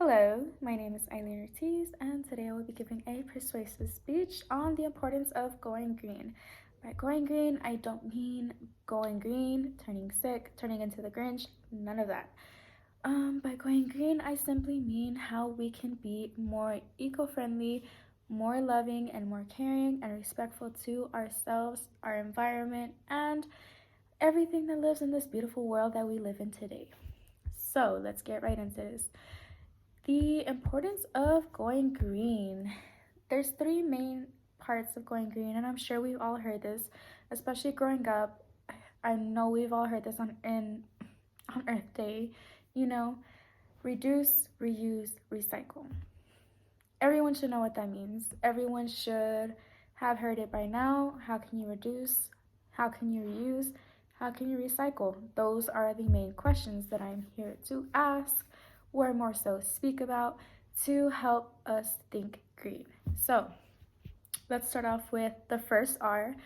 Hello, my name is Eileen Ortiz, and today I will be giving a persuasive speech on the importance of going green. By going green, I don't mean going green, turning sick, turning into the Grinch, none of that. By going green, I simply mean how we can be more eco friendly, more loving, and more caring and respectful to ourselves, our environment, and everything that lives in this beautiful world that we live in today. So, let's get right into this. The importance of going green. There's three main parts of going green, and I'm sure we've all heard this, especially growing up. I know we've all heard this on Earth Day. You know, reduce, reuse, recycle. Everyone should know what that means. Everyone should have heard it by now. How can you reduce? How can you reuse? How can you recycle? Those are the main questions that I'm here to ask, or more so speak about, to help us think green. So, let's start off with the first R.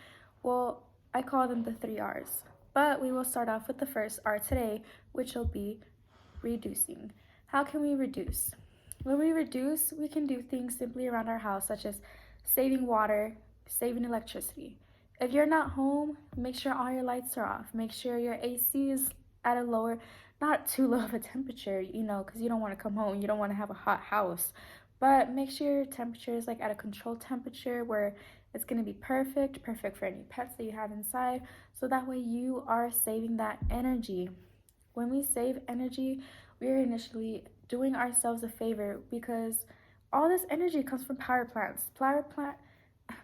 Well, I call them the three R's, but we will start off with the first R today, which will be reducing. How can we reduce? When we reduce, we can do things simply around our house, such as saving water, saving electricity. If you're not home, make sure all your lights are off. Make sure your AC is at a lower, not too low of a temperature, because you don't want to come home. You don't want to have a hot house. But make sure your temperature is like at a controlled temperature where it's going to be perfect for any pets that you have inside. So that way you are saving that energy. When we save energy, we are initially doing ourselves a favor because all this energy comes from power plants.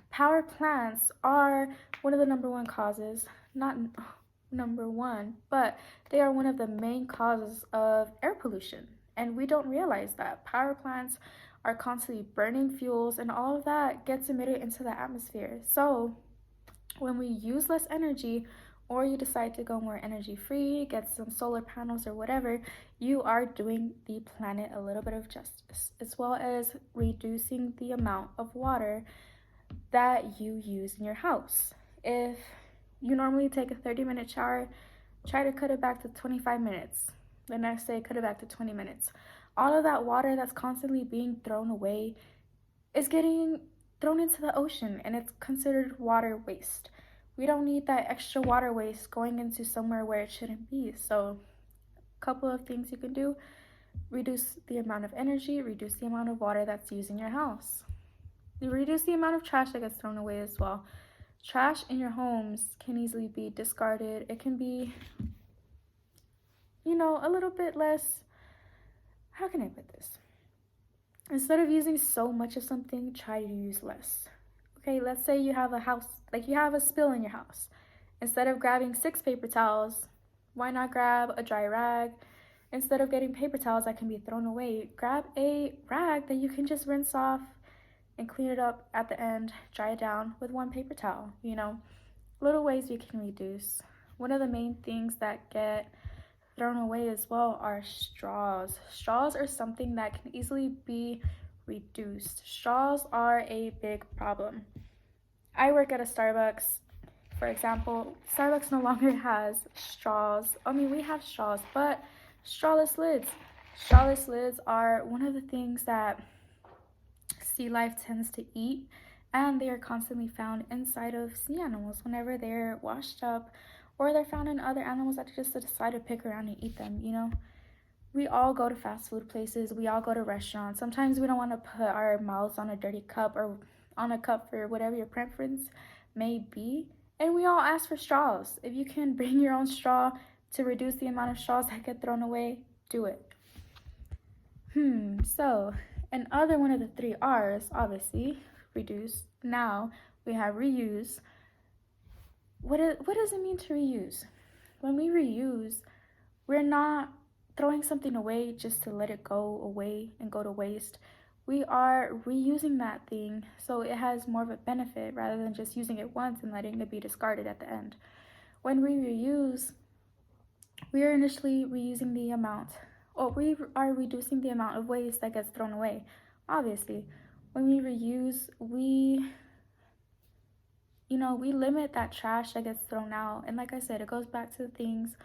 Power plants are one of the number one causes, not number one, but they are one of the main causes of air pollution. And we don't realize that power plants are constantly burning fuels, and all of that gets emitted into the atmosphere. So, when we use less energy, or you decide to go more energy free, get some solar panels or whatever, you are doing the planet a little bit of justice, as well as reducing the amount of water that you use in your house. If you normally take a 30-minute shower, try to cut it back to 25 minutes. The next day, cut it back to 20 minutes. All of that water that's constantly being thrown away is getting thrown into the ocean, and it's considered water waste. We don't need that extra water waste going into somewhere where it shouldn't be. So, a couple of things you can do: reduce the amount of energy, reduce the amount of water that's used in your house. You reduce the amount of trash that gets thrown away as well. Trash in your homes can easily be discarded. It can be, a little bit less. How can I put this? Instead of using so much of something, try to use less. Okay, let's say you have a house, like you have a spill in your house. Instead of grabbing 6 paper towels, why not grab a dry rag? Instead of getting paper towels that can be thrown away, grab a rag that you can just rinse off and clean it up at the end, dry it down with one paper towel. Little ways we can reduce. One of the main things that get thrown away as well are straws. Straws are something that can easily be reduced. Straws are a big problem. I work at a Starbucks. For example, Starbucks no longer has straws. I mean, we have straws, but strawless lids. Strawless lids are one of the things that sea life tends to eat, and they are constantly found inside of sea animals whenever they're washed up, or they're found in other animals that just decide to pick around and eat them. We all go to fast food places, we all go to restaurants. Sometimes we don't want to put our mouths on a dirty cup or on a cup for whatever your preference may be, and we all ask for straws. If you can bring your own straw to reduce the amount of straws that get thrown away, do it. So another one of the three R's, obviously, reduce. Now we have reuse. What does it mean to reuse? When we reuse, we're not throwing something away just to let it go away and go to waste. We are reusing that thing so it has more of a benefit rather than just using it once and letting it be discarded at the end. When we reuse, we are initially reusing the amount, or we are reducing the amount of waste that gets thrown away. Obviously, when we reuse, we limit that trash that gets thrown out. And like I said, it goes back to things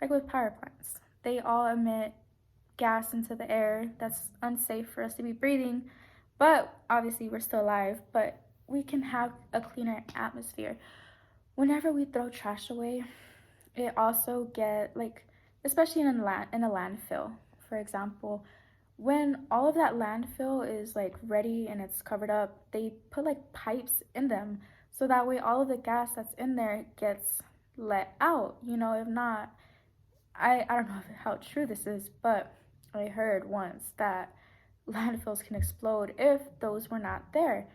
like with power plants. They all emit gas into the air that's unsafe for us to be breathing, but obviously we're still alive, but we can have a cleaner atmosphere. Whenever we throw trash away, it also get like, especially in a landfill, for example, when all of that landfill is like ready and it's covered up, they put like pipes in them so that way all of the gas that's in there gets let out. If not, I don't know how true this is, but I heard once that landfills can explode if those were not there.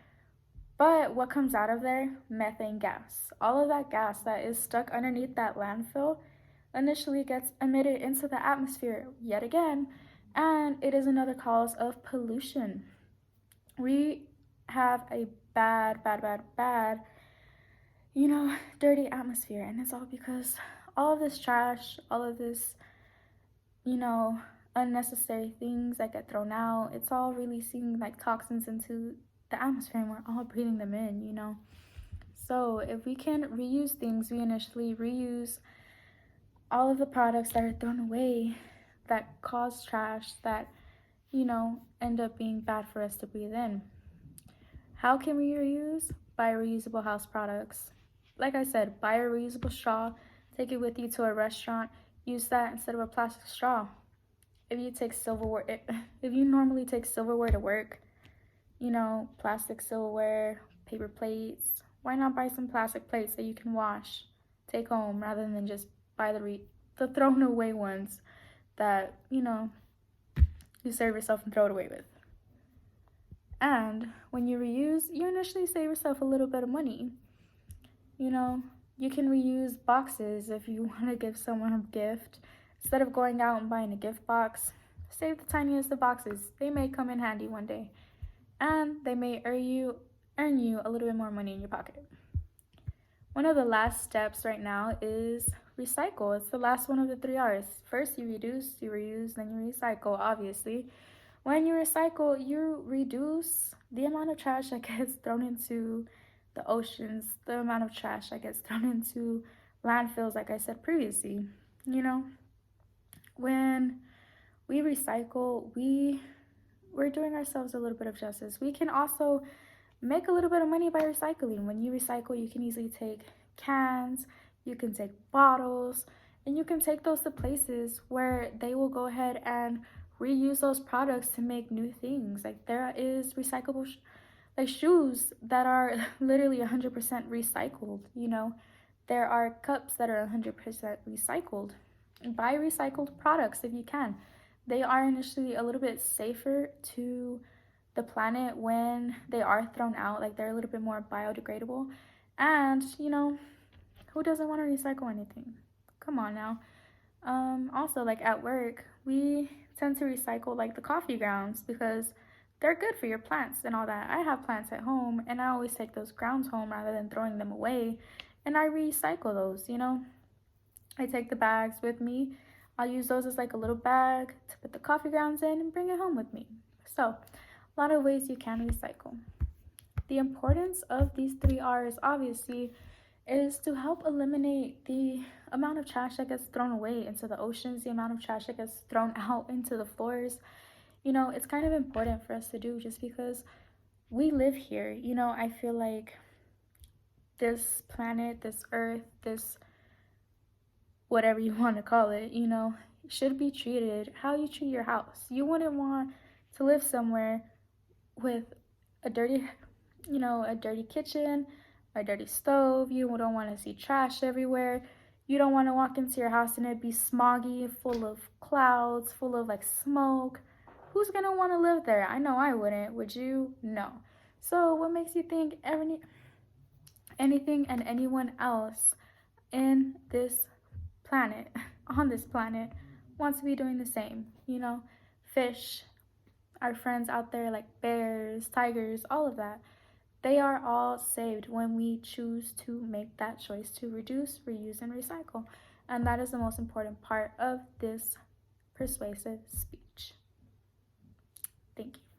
But what comes out of there? Methane gas. All of that gas that is stuck underneath that landfill initially gets emitted into the atmosphere yet again, and it is another cause of pollution. We have a bad, bad, bad, bad, dirty atmosphere, and it's all because all of this trash, all of this, unnecessary things that get thrown out, it's all releasing like toxins into the atmosphere, and we're all breathing them in. So if we can reuse things, we initially reuse all of the products that are thrown away that cause trash that, end up being bad for us to breathe in. How can we reuse? Buy reusable house products. Like I said, buy a reusable straw, take it with you to a restaurant, use that instead of a plastic straw. If you normally take silverware to work, plastic silverware, paper plates, why not buy some plastic plates that you can wash, take home, rather than just buy the thrown away ones that, you serve yourself and throw it away with. And when you reuse, you initially save yourself a little bit of money. You can reuse boxes if you want to give someone a gift. Instead of going out and buying a gift box, save the tiniest of boxes. They may come in handy one day, and they may earn you a little bit more money in your pocket. One of the last steps right now is recycle. It's the last one of the 3 R's. First, you reduce, you reuse, then you recycle, obviously. When you recycle, you reduce the amount of trash that gets thrown into the oceans, the amount of trash that gets thrown into landfills, like I said previously. When we recycle, we're doing ourselves a little bit of justice. We can also make a little bit of money by recycling. When you recycle, you can easily take cans, you can take bottles, and you can take those to places where they will go ahead and reuse those products to make new things. Like there is recyclable like shoes that are literally 100% recycled. There are cups that are 100% recycled. Buy recycled products if you can. They are initially a little bit safer to the planet when they are thrown out. Like they're a little bit more biodegradable. And, who doesn't want to recycle anything? Come on now. Also, like at work, we tend to recycle like the coffee grounds because they're good for your plants and all that. I have plants at home, and I always take those grounds home rather than throwing them away, and I recycle those. I take the bags with me. I'll use those as like a little bag to put the coffee grounds in and bring it home with me. So a lot of ways you can recycle. The importance of these 3 R's obviously is to help eliminate the amount of trash that gets thrown away into the oceans, the amount of trash that gets thrown out into the floors. It's kind of important for us to do just because we live here. I feel like this planet, this earth, this whatever you want to call it, should be treated how you treat your house. You wouldn't want to live somewhere with a dirty kitchen, a dirty stove. You don't want to see trash everywhere. You don't want to walk into your house and it be smoggy, full of clouds, full of like smoke. Who's gonna want to live there? I know I wouldn't. Would you? No. So what makes you think anything and anyone else in this planet, on this planet, wants to be doing the same? Fish, our friends out there like bears, tigers, all of that, they are all saved when we choose to make that choice to reduce, reuse, and recycle. And that is the most important part of this persuasive speech. Thank you.